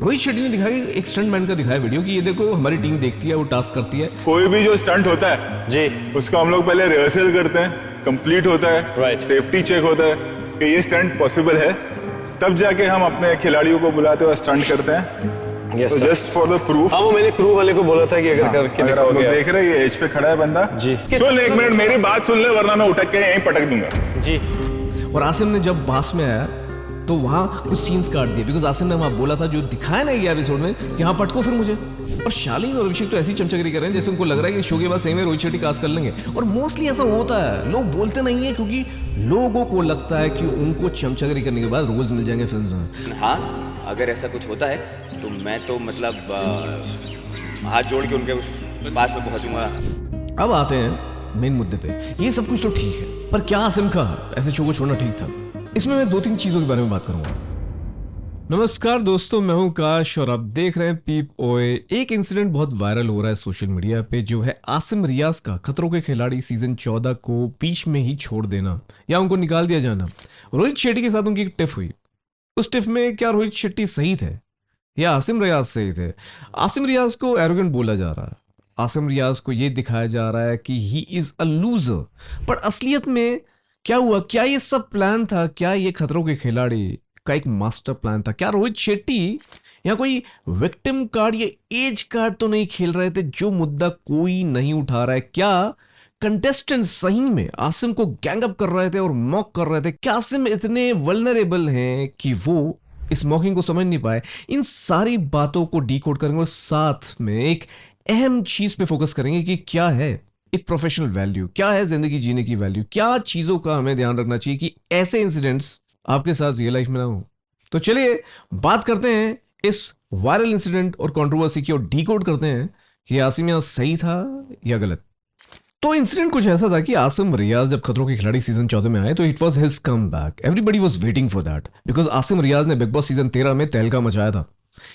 रोहित शेट्टी ने दिखाया, एक स्टंटमैन का दिखाया वीडियो कि ये देखो हमारी टीम देखती है, वो टास्क करती है। कोई भी जो स्टंट होता है जी, उसको हम लोग पहले रिहर्सल करते हैं, कंप्लीट होता है, राइट, सेफ्टी चेक होता है कि ये स्टंट पॉसिबल है, तब जाके हम अपने खिलाड़ियों को बुलाते हुए स्टंट करते हैं। तो जस्ट फॉर द प्रूफ। वो मैंने क्रू वाले को बोला था कि अगर आप लोग देख रहे हैं ये एज पे खड़ा है बंदा जी, सुन एक मिनट मेरी बात सुन ले, वरना मैं उठक के यहीं पटक दूंगा जी। और आसिम ने जब बास में आया तो वहां कुछ सीन्स काट दिए, बिकॉज आसिम ने वहां बोला था, जो दिखाया ना ये एपिसोड में, कि हाँ पटको फिर मुझे। और शालीन और अभिषेक तो ऐसी चमचगरी कर रहे हैं जैसे उनको लग रहा है कि शो के बाद सही में रोहित शेट्टी कास्ट कर लेंगे। और मोस्टली ऐसा होता है, लोग बोलते नहीं है क्योंकि लोगों को लगता है कि उनको चमचगरी करने के बाद रोल्स मिल जाएंगे फिल्म में। हाँ, अगर ऐसा कुछ होता है तो मैं तो मतलब हाथ जोड़ के उनके पास में पहुंचूंगा। अब आते हैं मेन मुद्दे पे। ये सब कुछ तो ठीक है, पर क्या आसिम का ऐसे शो को छोड़ना ठीक था? इसमें मैं 2-3 चीजों के बारे में बात करूंगा। नमस्कार दोस्तों, मैं हूं काश और आप देख रहे हैं पीप ओए। एक इंसिडेंट बहुत वायरल हो रहा है सोशल मीडिया पे, जो है आसिम रियाज का खतरों के खिलाड़ी सीजन 14 को बीच में ही छोड़ देना या उनको निकाल दिया जाना। रोहित शेट्टी के साथ उनकी एक टिफ हुई। उस टिफ में क्या रोहित शेट्टी सही थे या आसिम रियाज सही थे? आसिम रियाज को एरोगेंट बोला जा रहा है, आसिम रियाज को यह दिखाया जा रहा है कि ही इज अ लूजर। पर असलियत में क्या हुआ? क्या ये सब प्लान था? क्या ये खतरों के खिलाड़ी का एक मास्टर प्लान था? क्या रोहित शेट्टी या कोई विक्टिम कार्ड या एज कार्ड तो नहीं खेल रहे थे, जो मुद्दा कोई नहीं उठा रहा है? क्या कंटेस्टेंट सही में आसिम को गैंग अप कर रहे थे और मॉक कर रहे थे? क्या आसिम इतने वल्नरेबल हैं कि वो इस मॉकिंग को समझ नहीं पाए? इन सारी बातों को डीकोड करेंगे और साथ में एक अहम चीज पे फोकस करेंगे कि क्या है एक प्रोफेशनल वैल्यू, क्या है जिंदगी जीने की वैल्यू, क्या चीजों का हमें ध्यान रखना चाहिए कि ऐसे इंसिडेंट्स आपके साथ रियल लाइफ में ना हो। तो चलिए बात करते हैं इस वायरल इंसिडेंट और कंट्रोवर्सी की और डीकोड करते हैं कि आसिम यहां सही था या गलत। तो इंसिडेंट कुछ ऐसा था कि आसिम रियाज जब खतरों के खिलाड़ी सीजन 14 में आए तो it was his comeback. Everybody was waiting for that because Asim Riaz ने बिग बॉस सीजन 13 में तहलका मचाया था।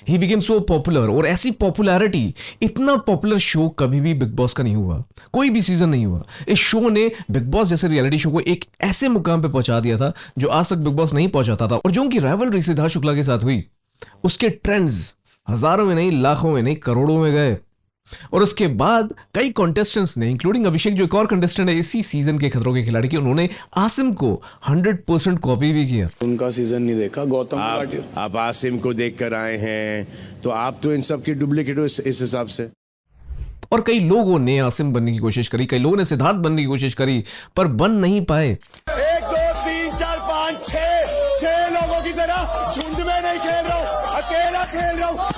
ही बिकेम सो पॉपुलर, और ऐसी पॉपुलैरिटी, इतना पॉपुलर शो कभी भी बिग बॉस का नहीं हुआ, कोई भी सीजन नहीं हुआ। इस शो ने बिग बॉस जैसे रियलिटी शो को एक ऐसे मुकाम पे पहुंचा दिया था जो आज तक बिग बॉस नहीं पहुंचाता था। और जो उनकी राइवलरी सिद्धार्थ शुक्ला के साथ हुई, उसके ट्रेंड्स हजारों में नहीं, लाखों में नहीं, करोड़ों में गए। और उसके बाद कई कॉन्टेस्टेंट्स ने, इंक्लूडिंग अभिषेक जो एक और कंटेस्टेंट है इसी सीजन के खतरों के खिलाड़ी की, उन्होंने आसिम को 100% कॉपी भी किया। उनका सीजन नहीं देखा गौतम। आप आसिम को देखकर आए हैं तो आप तो इन सब की डुप्लीकेट हो इस हिसाब से। और कई लोगों ने आसिम बनने की कोशिश करी, कई लोगों ने सिद्धार्थ बनने की कोशिश करी, पर बन नहीं पाए। 1 2 3 4 5 6 लोगों की तरह झुंड में नहीं खेल रहा हूं, अकेला खेल रहा हूं।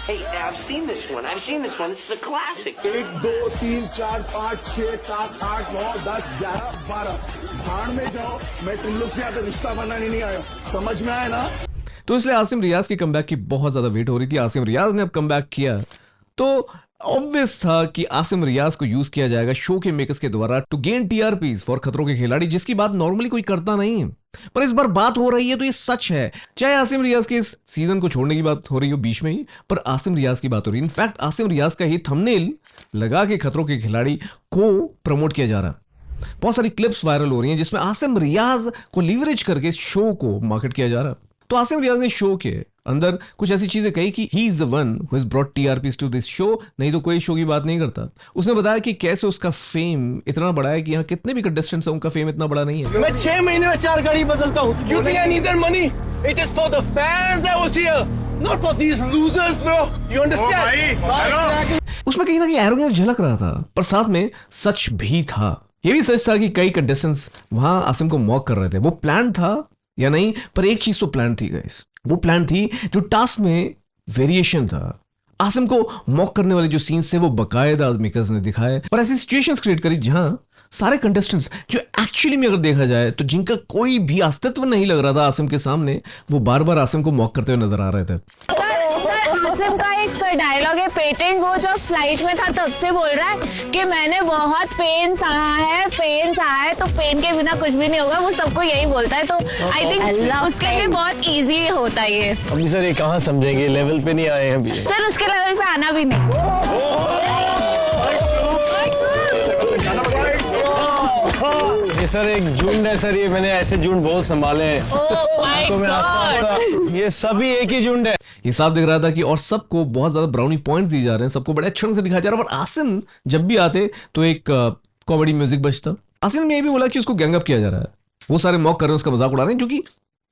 Hey, I've seen this one. This is a classic. 1 2 3 4 5 6 7 8 9 10 11 12 भाड़ में जाओ। मैं तुम लोग से यहाँ पे रिश्ता बनाने नहीं आया, समझ में आया ना? तो इसलिए आसिम रियाज की कमबैक की बहुत ज्यादा वेट हो रही थी। आसिम रियाज ने अब कमबैक किया तो ऑब्वियस था कि आसिम रियाज को यूज किया जाएगा शो के मेकर्स के द्वारा टू गेन टीआरपीज फॉर खतरों के खिलाड़ी, जिसकी बात नॉर्मली कोई करता नहीं है। पर इस बार बात हो रही है तो ये सच है, चाहे आसिम रियाज के इस सीजन को छोड़ने की बात हो रही हो बीच में ही, पर आसिम रियाज की बात हो रही है। इनफैक्ट आसिम रियाज का ही थंबनेल लगा के खतरों के खिलाड़ी को प्रमोट किया जा रहा है। बहुत सारी क्लिप्स वायरल हो रही हैं जिसमें आसिम रियाज को लीवरेज करके शो को मार्केट किया जा रहा है। तो आसिम रियाज ने शो के अंदर कुछ ऐसी चीजें कही कि he is the one who has brought TRPs to this show, नहीं तो कोई शो की बात नहीं करता। उसने बताया कि कैसे उसका फेम इतना बड़ा है कि यहाँ कितने भी कंटेस्टेंट्स हैं उनका फेम इतना बड़ा नहीं है। मैं 6 महीने में 4 गाड़ी बदलता हूँ। You think I need their money? It is for the fans that was here, not for these losers, bro. You understand? उसमें कहीं ना कहीं एरोगेंस झलक रहा था, पर साथ में सच भी था। ये भी सच था कि कई कंटेस्टेंट्स वहां आसिम को मॉक कर रहे थे। वो प्लान था या नहीं, पर एक चीज तो प्लान थी गाइस, वो प्लान थी जो टास्क में वेरिएशन था। आसिम को मॉक करने वाले जो सीन्स थे वो बकायदा मेकर्स ने दिखाए और ऐसी सिचुएशंस क्रिएट करी जहां सारे कंटेस्टेंट्स जो एक्चुअली में अगर देखा जाए तो जिनका कोई भी अस्तित्व नहीं लग रहा था आसिम के सामने, वो बार बार आसिम को मॉक करते हुए नजर आ रहे थे। आसिम का एक डायलॉग है पेटेंट, वो जो फ्लाइट में था तब से बोल रहा है कि मैंने बहुत पेन सहा है, तो पेन के बिना कुछ भी नहीं होगा। वो सबको यही बोलता है, तो आई थिंक उसके लिए बहुत इजी होता है ये। अभी सर ये कहाँ समझेंगे, लेवल पे नहीं आए हैं अभी। सर उसके लेवल पे आना भी नहीं। ये सर एक झुंड है सर, ये मैंने ऐसे झुंड बहुत संभाले हैं। Oh my तो मैं आपको God! ये सभी एक ही झुंड है। ये साफ दिख रहा था कि और सबको बहुत ज्यादा ब्राउनी पॉइंट्स दिए जा रहे हैं, सबको बड़े अच्छे ढंग से दिखाया जा रहा है। और आसिम जब भी आते तो एक कॉमेडी म्यूजिक बजता। आसिम ने ये भी बोला कि उसको गैंग अप किया जा रहा है, वो सारे मॉक कर रहे हैं, उसका मजाक उड़ा रहे हैं, जो कि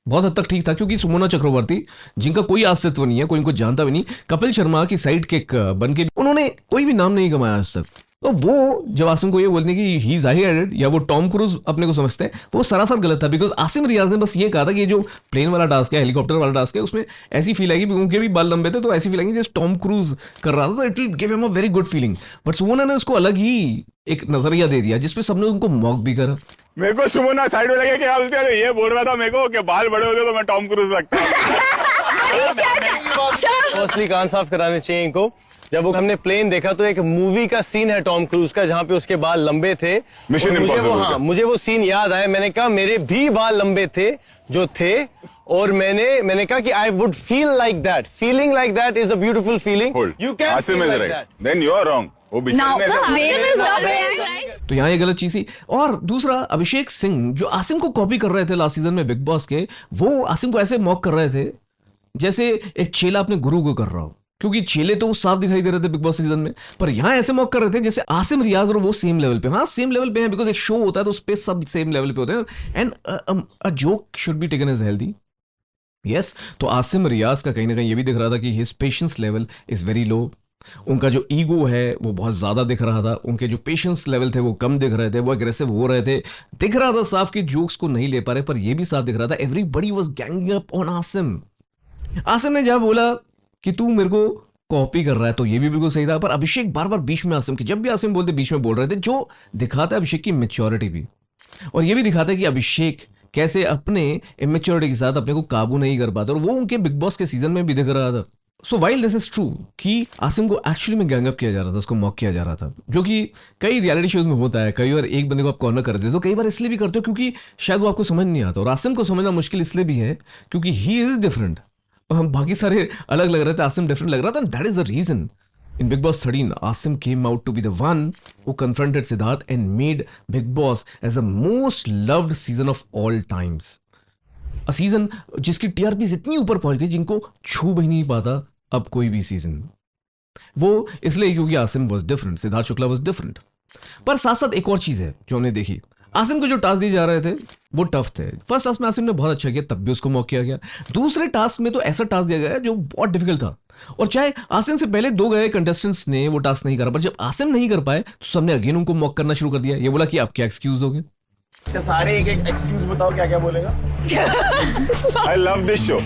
बहुत हद तक ठीक था, क्योंकि सुमोना चक्रवर्ती जिनका कोई अस्तित्व नहीं है, कोई इनको जानता भी नहीं, कपिल शर्मा की साइड किक बन के उन्होंने कोई भी नाम नहीं कमाया आज तक। तो वो जब आसिम को ये बोलने की ही इज हाई-हेडेड या वो टॉम क्रूज अपने को समझते हैं, वो सरासर गलत था। बिकॉज आसिम रियाज ने बस ये कहा था कि ये जो प्लेन वाला टास्क है, हेलीकॉप्टर वाला टास्क है, उसमें ऐसी फील आएगी, उनके भी बाल लंबे थे तो ऐसी फील आएगी जैसे टॉम क्रूज कर रहा था, तो it will give him a very good feeling. But Sumona ने उसको अलग ही एक नजरिया दे दिया, जिसपे सबने उनको मॉक भी करा। मेरे को सुमोना साइड में लगे कि आप ये बोल रहा था मेरे को कि बाल बड़े होते तो मैं टॉम क्रूज लगता। फर्स्टली कान साफ कराने चाहिए इनको। जब वो हमने प्लेन देखा तो एक मूवी का सीन है टॉम क्रूज का, जहां पे उसके बाल लंबे थे। Mission impossible. मुझे वो सीन याद आया। मैंने कहा मेरे भी बाल लंबे थे जो थे, और मैंने कहा कि I would feel like that. Feeling like that is a beautiful feeling. You can Asim is right, then you are wrong. वो तो यहाँ ये गलत चीज थी। और दूसरा, अभिषेक सिंह जो आसिम को कॉपी कर रहे थे लास्ट सीजन में बिग बॉस के, वो आसिम को ऐसे मॉक कर रहे थे जैसे एक चेला अपने गुरु को कर रहा हो, क्योंकि चेले तो साफ दिखाई दे रहे थे बिग बॉस सीजन में, पर यहाँ ऐसे मॉक कर रहे थे जैसे आसिम रियाज और वो सेम लेवल पे। हाँ, सेम लेवल पे है, बिकॉज एक शो होता है तो उस पे सब सेम लेवल पे होते हैं, and a joke should be taken as healthy. Yes, तो आसिम रियाज का कहीं ना कहीं ये भी दिख रहा था कि his patience level is very low. उनका जो ईगो है वो बहुत ज्यादा दिख रहा था, उनके जो पेशेंस लेवल थे वो कम दिख रहे थे, वो एग्रेसिव हो रहे थे। दिख रहा था साफ कि जोक्स को नहीं ले पा रहे, पर ये भी साफ दिख रहा था everybody was ganging up on Asim. Asim ने जब बोला कि तू मेरे को कॉपी कर रहा है तो ये भी बिल्कुल सही था, पर अभिषेक बार बार बीच में आसिम की, जब भी आसिम बोलते बीच में बोल रहे थे, जो दिखाता है अभिषेक की मैच्योरिटी भी, और ये भी दिखाता है कि अभिषेक कैसे अपने इमेच्योरिटी के साथ अपने को काबू नहीं कर पाता, और वो उनके बिग बॉस के सीजन में भी दिख रहा था। So while this is true कि आसिम को एक्चुअली में गैंग अप किया जा रहा था, उसको मॉक किया जा रहा था, जो कि कई रियलिटी शोज में होता है। कई बार एक बंदे को आप कॉर्नर कर देते हो, तो कई बार इसलिए भी करते हो क्योंकि शायद वो आपको समझ नहीं आता, और आसिम को समझना मुश्किल इसलिए भी है क्योंकि ही इज डिफरेंट, और हम बाकी सारे अलग लग रहे थे, आसिम डिफरेंट लग रहा था, and that is the reason in Big Boss 13 Asim came out to be the one who confronted Siddharth and made Big Boss as the most loved season of all times. A season जिसकी TRPs इतनी ऊपर पहुंच गई जिनको छू भी नहीं पाता अब कोई भी सीजन। वो इसलिए क्योंकि Asim was different, Siddharth Shukla was different। पर साथ साथ एक और चीज है जो हमने देखी, आसिम को जो टास्क दिए जा रहे थे वो टफ थे। फर्स्ट टास्क में आसिम ने बहुत अच्छा किया, तब भी उसको मॉक किया गया। दूसरे टास्क में तो ऐसा टास्क दिया गया जो बहुत डिफिकल्ट था, और चाहे आसिम से पहले दो गए कंटेस्टेंट्स ने वो टास्क नहीं करा, पर जब आसिम नहीं कर पाए तो सबने अगेन उनको मॉक करना शुरू कर दिया। ये बोला कि आप क्या एक्सक्यूज दोगे? सारे एक एक एक्सक्यूज बताओ, क्या क्या बोलेगा। I love this show.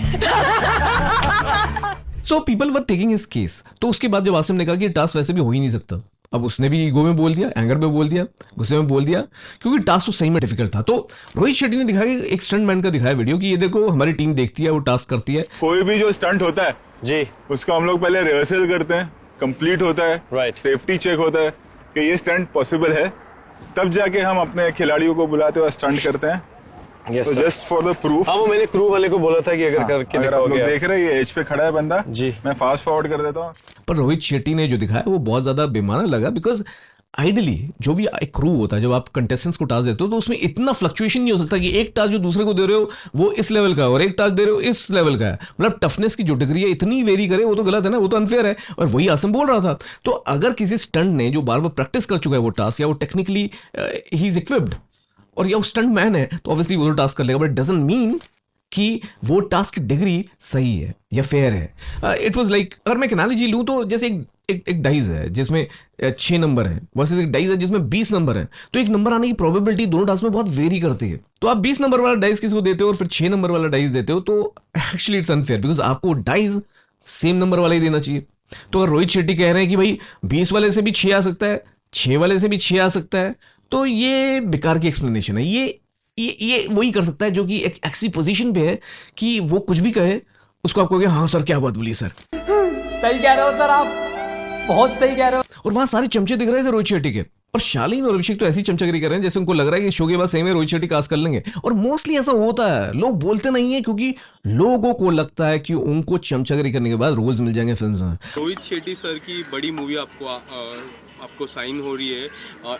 So people were taking his case. तो उसके बाद जब आसिम ने कहा कि टास्क वैसे भी हो ही नहीं सकता, अब उसने भी ईगो में बोल दिया, एंगर में बोल दिया, गुस्से में बोल दिया, क्योंकि टास्क तो सही में डिफिकल्ट था। तो रोहित शेट्टी ने दिखाया, एक स्टंटमैन का दिखाया वीडियो कि ये देखो हमारी टीम देखती है, वो टास्क करती है। कोई भी जो स्टंट होता है जी, उसका हम लोग पहले रिहर्सल करते हैं, कंप्लीट होता है, Right. सेफ्टी चेक होता है कि ये स्टंट पॉसिबल है, तब जाके हम अपने खिलाड़ियों को बुलाते हुए स्टंट करते हैं। yes, तो sir. Just for the proof. हाँ, वो मैंने क्रू वाले को बोला था कि अगर करके अगर आप लोग दिखाओगे। देख रहे हैं ये एज पे खड़ा है बंदा जी। मैं फास्ट फॉरवर्ड कर देता हूँ। पर रोहित शेट्टी ने जो दिखाया वो बहुत ज्यादा बेमाना लगा, बिकॉज आइडली जो भी एक क्रू होता है, जब आप कंटेस्टेंट्स को टास्क देते हो तो उसमें इतना फ्लक्चुएशन नहीं हो सकता कि एक टास्क जो दूसरे को दे रहे हो वो इस लेवल का है और एक टास्क दे रहे हो इस लेवल का है। मतलब टफनेस की जो डिग्री है इतनी वेरी करे, वो तो गलत है ना, वो तो अनफेयर है। और वही आसिम बोल रहा था। तो अगर किसी स्टंट ने जो बार बार प्रैक्टिस कर चुका है वो टास्क, या वो टेक्निकली ही इज इक्विप्ड, और या वो स्टंट मैन है, तो ऑब्वियसली वो तो टास्क कर लेगा, बट इट डजंट मीन कि वो टास्क की डिग्री सही है या फेयर है। इट वाज लाइक, अगर मैं एक एनालॉजी लूं तो जैसे एक डाइज है जिसमें 6 नंबर है वर्सेस एक डाइज है जिसमें 20 नंबर है, तो एक नंबर आने की प्रोबेबिलिटी दोनों टास्क में बहुत वेरी करती है। तो आप 20 नंबर वाला डाइज किसी को देते हो और फिर 6 नंबर वाला डाइज देते हो, तो एक्चुअली इट्स अनफेयर, बिकॉज आपको डाइज सेम नंबर वाला ही देना चाहिए। तो अगर रोहित शेट्टी कह रहे हैं कि भाई 20 वाले से भी 6 आ सकता है, 6 वाले से भी 6 आ सकता है, तो ये बेकार की एक्सप्लेनेशन है। ये वही कर सकता है जो कि एक ऐसी पोजीशन पे है कि वो कुछ भी कहे उसको आप कहोगे हाँ सर क्या बात बोली सर। सही कह रहे हो सर, आप बहुत सही कह रहे हो। और वहां सारे चमचे दिख रहे थे रोहित शेट्टी के, और शालीन और अभिषेक तो ऐसी चमचगिरी कर रहे हैं जैसे उनको लग रहा है कि शो के बाद सही में रोहित शेट्टी कास्ट कर लेंगे। और मोस्टली ऐसा होता है, लोग बोलते नहीं है क्योंकि लोगों को लगता है कि उनको चमचगिरी करने के बाद रोल्स मिल जाएंगे फिल्म में। रोहित शेट्टी सर की बड़ी मूवी आपको आपको साइन हो रही है,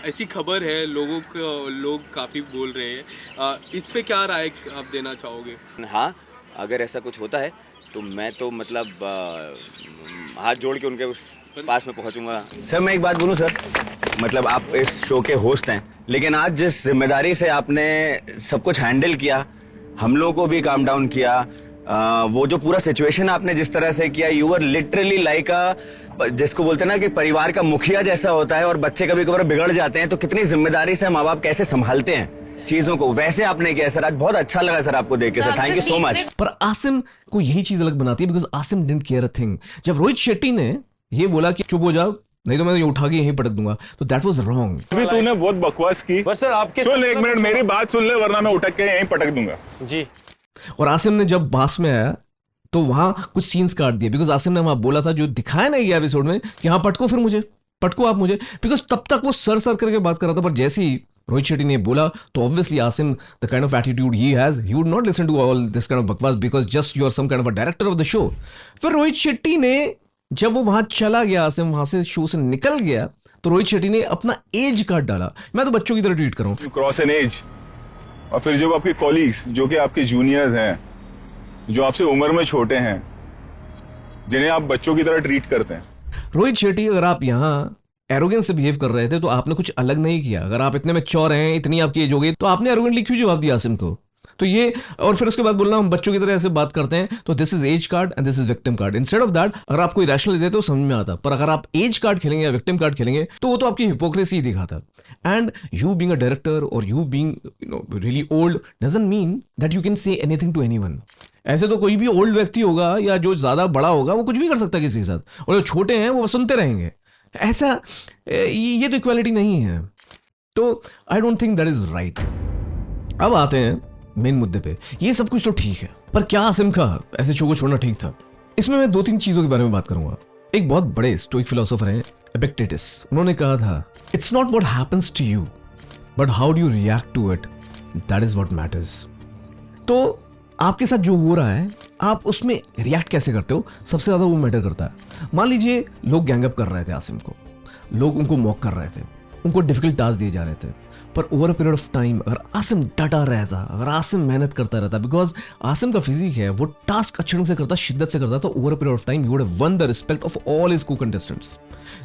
ऐसी खबर है, लोग काफ़ी बोल रहे हैं, इस पे क्या राय आप देना चाहोगे? हाँ, अगर ऐसा कुछ होता है तो मैं तो मतलब हाथ जोड़ के उनके पास में पहुंचूंगा। सर मैं एक बात बोलूं सर, मतलब आप इस शो के होस्ट हैं, लेकिन आज जिस जिम्मेदारी से आपने सब कुछ हैंडल किया, हम लोगों को भी काम डाउन किया, वो जो पूरा सिचुएशन आपने जिस तरह से किया, यू वर लिटरली लाइक जिसको बोलते हैं ना कि परिवार का मुखिया जैसा होता है, और बच्चे कभी कभार बिगड़ जाते हैं तो कितनी जिम्मेदारी से माँ बाप कैसे संभालते हैं चीजों को, वैसे आपने किया सर। आज बहुत अच्छा लगा सर आपको देख के sir, thank you so much. पर आसिम को यही चीज अलग बनाती है, because Asim didn't care a thing. जब रोहित शेट्टी ने ये बोला कि चुप हो जाओ नहीं तो मैं ये उठा के यहीं पटक दूंगा, तो दैट वाज रॉन्ग। अभी तूने बहुत बकवास की। बस सर आपके सुन एक मिनट, मेरी बात सुन ले वरना मैं उठक के यहीं पटक दूंगा जी। और आसिम ने जब बास में आया तो वहां कुछ सीन्स काट दिए, बिकॉज आसिम ने वहां बोला था जो दिखाया नहीं गया एपिसोड में कि हाँ पटको, फिर मुझे पटको आप मुझे, बिकॉज तब तक वो सर करके बात कर रहा था। पर जैसे ही रोहित शेट्टी ने बोला तो obviously Asim, the kind of attitude he has, he would not listen to all this kind of बकवास because just you are some kind of a director of the show. फिर रोहित शेट्टी ने जब वो वहां चला गया, आसिम वहां से शो से निकल गया, तो रोहित शेट्टी ने अपना एज कार्ड डाला। मैं तो बच्चों की तरह ट्रीट कर रहा हूं, क्रॉस एन एज। और फिर जब आपके कॉलीग्स जो कि आपके जूनियर्स हैं, जो आपसे उम्र में छोटे हैं, जिन्हें आप बच्चों की तरह ट्रीट करते हैं। रोहित शेट्टी अगर आप यहाँ एरोगेंस से बिहेव कर रहे थे तो आपने कुछ अलग नहीं किया। अगर आप इतने मैच्योर हैं, इतनी आपकी एज हो गई, तो आपने एरोगेंटली क्यों जवाब दिया आसिम को? तो ये, और फिर उसके बाद बोलना हम बच्चों की तरह ऐसे बात करते हैं, तो this is ace card and this is victim card. Instead of that, अगर आप कोई रैशनल देते तो समझ में आता, पर अगर आप एज कार्ड खेलेंगे या विक्टिम कार्ड खेलेंगे तो वो तो आपकी हिपोक्रेसी दिखाता। And you being a director or you being really old doesn't mean that you can say anything to anyone. ऐसे तो कोई भी ओल्ड व्यक्ति होगा या जो ज्यादा बड़ा होगा वो कुछ भी कर सकता है किसी के साथ, और जो छोटे हैं वो सुनते रहेंगे। ऐसा ये तो इक्वालिटी नहीं है, तो I don't think that is right. अब आते हैं मेन मुद्दे पे। ये सब कुछ तो ठीक है, पर क्या आसिम का ऐसे शो को छोड़ना ठीक था? इसमें मैं 2-3 चीजों के बारे में बात करूंगा। एक बहुत बड़े स्टोइक फिलोसोफर हैं एपिक्टेटस, उन्होंने कहा था, it's not what happens to you but how do you react to it, that is what matters. तो आपके साथ जो हो रहा है आप उसमें रिएक्ट कैसे करते हो, सबसे ज्यादा वो मैटर करता है। मान लीजिए लोग गैंगअप कर रहे थे आसिम को, लोग उनको मॉक कर रहे थे, उनको डिफिकल्ट टास्क दिए जा रहे थे, पर over a period of time अगर आसिम डटा रहता, अगर आसिम मेहनत करता रहता, बिकॉज आसिम का फिजिक है, वो टास्क अच्छे ढंग से करता, शिद्दत से करता, तो over a period of time he would have one the respect of all his को कंटेस्टेंट्स,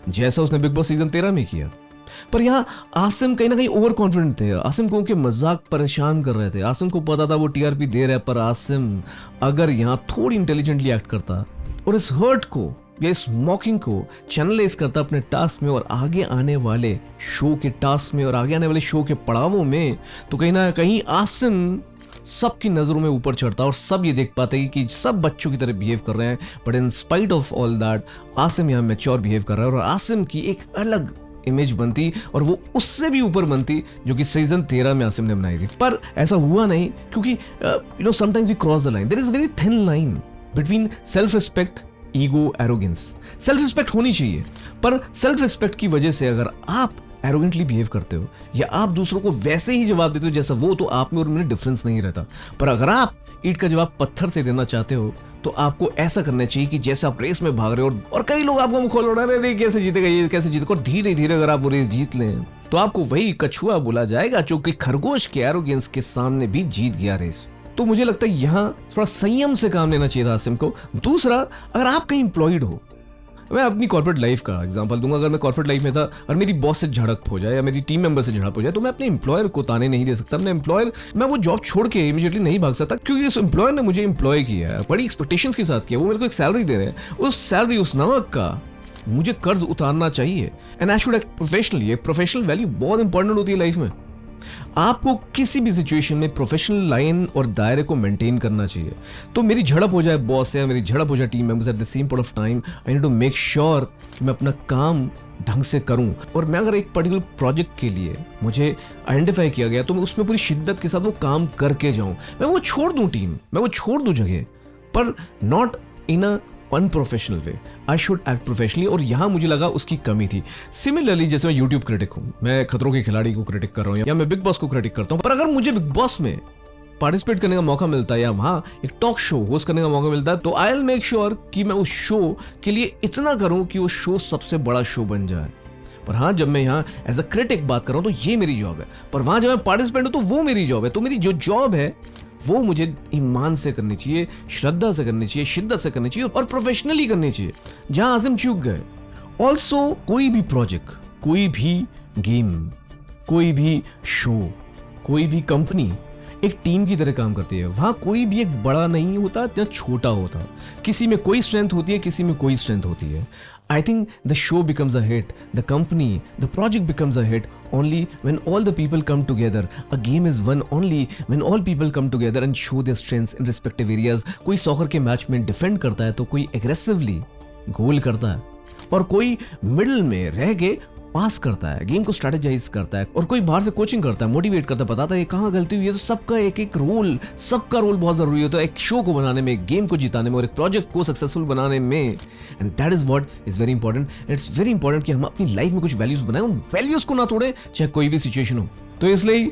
जैसा उसने बिग बॉस सीजन 13 में किया। पर यहाँ आसिम कहीं ना कहीं ओवर कॉन्फिडेंट थे, आसिम को उनके मजाक परेशान कर रहे थे, आसिम को पता था वो टीआरपी दे रहा है, पर आसिम अगर यहाँ थोड़ी इंटेलिजेंटली एक्ट करता और इस हर्ट को या इस मॉकिंग को चैनलाइज करता अपने टास्क में और आगे आने वाले शो के टास्क में और आगे आने वाले शो के पड़ावों में, तो कहीं ना कहीं आसिम सबकी नजरों में ऊपर चढ़ता और सब ये देख पाते कि सब बच्चों की तरह बिहेव कर रहे हैं, but in spite of all that Asim यहाँ मैच्योर बिहेव कर रहा है और आसिम की एक अलग इमेज बनती और वो उससे भी ऊपर बनती जो कि सीजन 13 में आसिम ने बनाई थी। पर ऐसा हुआ नहीं, क्योंकि you know sometimes we cross the line, there is very thin line between self respect, ego, arrogance. Self respect होनी चाहिए, पर सेल्फ रिस्पेक्ट की वजह से अगर आप एरोगेंटली बिहेव करते हो या आप दूसरों को वैसे ही जवाब देते हो जैसा वो, तो आप में और उनमें डिफरेंस नहीं रहता। पर अगर आप ईंट का जवाब पत्थर से देना चाहते हो तो आपको ऐसा करना चाहिए कि जैसे आप रेस में भाग रहे हो और कई लोग आपको मुंह खोल उड़ा रहे हैं, कैसे जीतेगा, ये कैसे जीतेगा, और धीरे धीरे अगर आप वो रेस जीत लें तो आपको वही कछुआ बोला जाएगा जो कि खरगोश के एरोगेंस के सामने भी जीत गया रेस। तो मुझे लगता है यहाँ थोड़ा संयम से काम लेना चाहिए था आसिम को। दूसरा, अगर आप कहीं एम्प्लॉयड हो, मैं अपनी कॉर्पोरेट लाइफ का एग्जांपल दूंगा, अगर मैं कॉर्पोरेट लाइफ में था और मेरी बॉस से झड़प हो जाए या मेरी टीम मेंबर से झड़प हो जाए, तो मैं अपने एम्प्लॉयर को ताने नहीं दे सकता। अपने एम्प्लॉयर, मैं वो जॉब छोड़ के इमीडिएटली नहीं भाग सकता, क्योंकि उस एम्प्लॉयर ने मुझे एम्प्लॉय किया है, बड़ी एक्सपेक्टेशंस के साथ किया, वो मेरे को एक सैलरी दे रहे हैं, उस सैलरी, उस नमक का मुझे कर्ज उतारना चाहिए। And I should act professionally. Professional value बहुत इंपॉर्टेंट होती है लाइफ में। आपको किसी भी सिचुएशन में प्रोफेशनल लाइन और दायरे को मेंटेन करना चाहिए। तो मेरी झड़प हो जाए बॉस से, मेरी झड़प हो जाए team members, at the same point of time I need to make sure कि मैं अपना काम ढंग से करूं। और मैं अगर एक पर्टिकुलर प्रोजेक्ट के लिए मुझे आइडेंटिफाई किया गया तो मैं उसमें पूरी शिद्दत के साथ वो काम करके जाऊं। मैं वो छोड़ दूं टीम, मैं वो छोड़ दूं जगह, पर not in a unprofessional way. I should act professionally, और यहाँ मुझे लगा उसकी कमी थी। सिमिलरली, जैसे मैं यूट्यूब क्रिटिक हूँ, मैं खतरों के खिलाड़ी को क्रिटिक कर रहा हूँ या मैं बिग बॉस को क्रिटिक करता हूँ, पर अगर मुझे बिग बॉस में पार्टिसिपेट करने का मौका मिलता है या वहाँ एक टॉक शो होस्ट करने का मौका मिलता है, तो आई विल मेक श्योर कि मैं उस शो के लिए इतना करूँ कि वो शो सबसे बड़ा शो बन जाए। पर हाँ, जब मैं यहाँ एज अ क्रिटिक बात कर रहा हूँ तो ये मेरी जॉब है, पर वहाँ जब मैं पार्टिसिपेंट हूँ तो वो मेरी जॉब है। तो मेरी जो जॉब है वो मुझे ईमान से करनी चाहिए, श्रद्धा से करनी चाहिए, शिद्दत से करनी चाहिए और प्रोफेशनली करनी चाहिए। जहाँ आसिम चूक गए। ऑल्सो कोई भी प्रोजेक्ट, कोई भी गेम, कोई भी शो, कोई भी कंपनी एक टीम की तरह काम करती है। वहां कोई भी एक बड़ा नहीं होता या छोटा होता, किसी में कोई स्ट्रेंथ होती है, किसी में कोई स्ट्रेंथ होती है। I think the show becomes a hit, the company, the project becomes a hit only when all the people come together. A game is won only when all people come together and show their strengths in respective areas. कोई soccer के match में defend करता है तो कोई aggressively गोल करता है और कोई मिडिल में रह के पास करता है, गेम को स्ट्रेटेजाइज करता है और कोई बाहर से कोचिंग करता है, मोटिवेट करता है, बताता है कहाँ गलती हुई है। तो सबका एक एक रोल, सबका रोल बहुत जरूरी होता है एक शो को बनाने में, एक गेम को जिताने में और एक प्रोजेक्ट को सक्सेसफुल बनाने में। And that is what is very important. It's very important कि हम अपनी लाइफ में कुछ वैल्यूज बनाएं, उन वैल्यूज को ना तोड़ें चाहे कोई भी सिचुएशन हो। तो इसलिए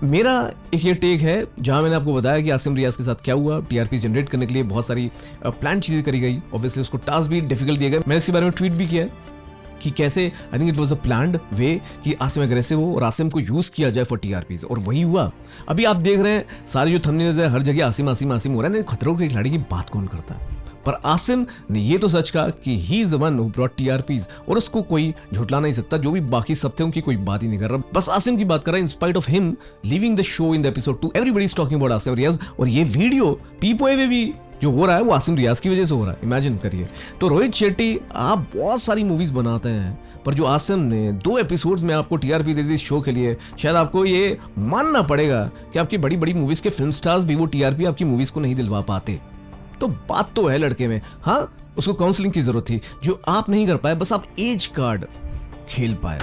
मेरा एक ये टेक है जहां मैंने आपको बताया कि आसिम रियाज के साथ क्या हुआ। टीआरपी जनरेट करने के लिए बहुत सारी प्लान चीजें करी गई, ऑब्वियसली उसको टास्क भी डिफिकल्ट दिए गए। मैंने इसके बारे में ट्वीट भी किया है कि कैसे I think it was a planned way कि आसिम एग्रेसिव हो और आसिम को यूज किया जाए फॉर टीआरपीज, और वही हुआ। अभी आप देख रहे हैं सारे जो थंबनेल्स है हर जगह आसिम आसिम आसिम हो रहा है। खतरों के खिलाड़ी की बात कौन करता है? पर आसिम ने ये तो सच कहा कि he is the one who brought TRPs और उसको कोई झुटला नहीं सकता। जो भी बाकी सब थे उनकी कोई बात ही नहीं कर रहा, बस आसिम की बात कर रहा है। In spite of him leaving the show in the episode 2, everybody is talking about Asim Riaz. और ये वीडियो पीपोए में भी जो हो रहा है वो आसिम रियाज की वजह से हो रहा है, इमेजिन करिए। तो रोहित शेट्टी, आप बहुत सारी मूवीज बनाते हैं पर जो आसिम ने 2 एपिसोड्स में आपको टीआरपी दे दी इस शो के लिए, शायद आपको ये मानना पड़ेगा कि आपकी बड़ी बड़ी मूवीज के फिल्म स्टार्स भी वो टीआरपी आपकी मूवीज को नहीं दिलवा पाते। तो बात तो है लड़के में, हाँ उसको काउंसलिंग की जरूरत थी जो आप नहीं कर पाए, बस आप एज कार्ड खेल पाए।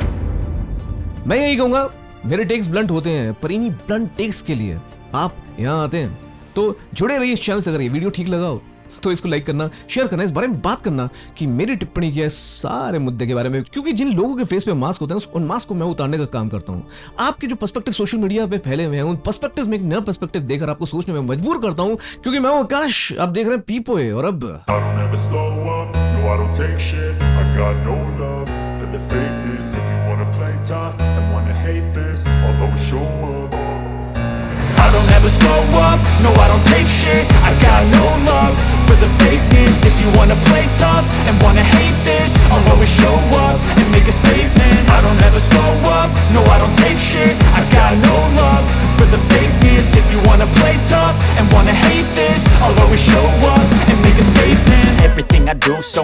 मैं यही कहूंगा, मेरे टेक्स ब्लंट होते हैं पर इन्हीं ब्लंट टेक्स के लिए आप यहां आते हैं। तो जुड़े रहिए इस चैनल से। अगर ये वीडियो ठीक लगा हो तो इसको लाइक करना, शेयर करना, इस बारे में बात करना कि मेरी टिप्पणी क्या है सारे मुद्दे के बारे में, क्योंकि जिन लोगों के फेस पे मास्क होते हैं उन मास्क को मैं उतारने का काम करता हूं। आपके जो पर्सपेक्टिव सोशल मीडिया पे फैले हुए हैं उन पर्सपेक्टिव में एक नया पर्सपेक्टिव देकर आपको सोचने में मजबूर करता हूं, क्योंकि मैं हूं आकाश, आप देख रहे हैं पीपोए। और अब I don't ever slow up, no I don't take shit. I got no love for the fakeness. If you wanna play tough and wanna hate this, I'll always show up and make a statement. I don't ever slow up, no I don't take shit. I got no love for the fakeness. If you wanna play tough and wanna hate this, I'll always show up and make a statement. Everything I do so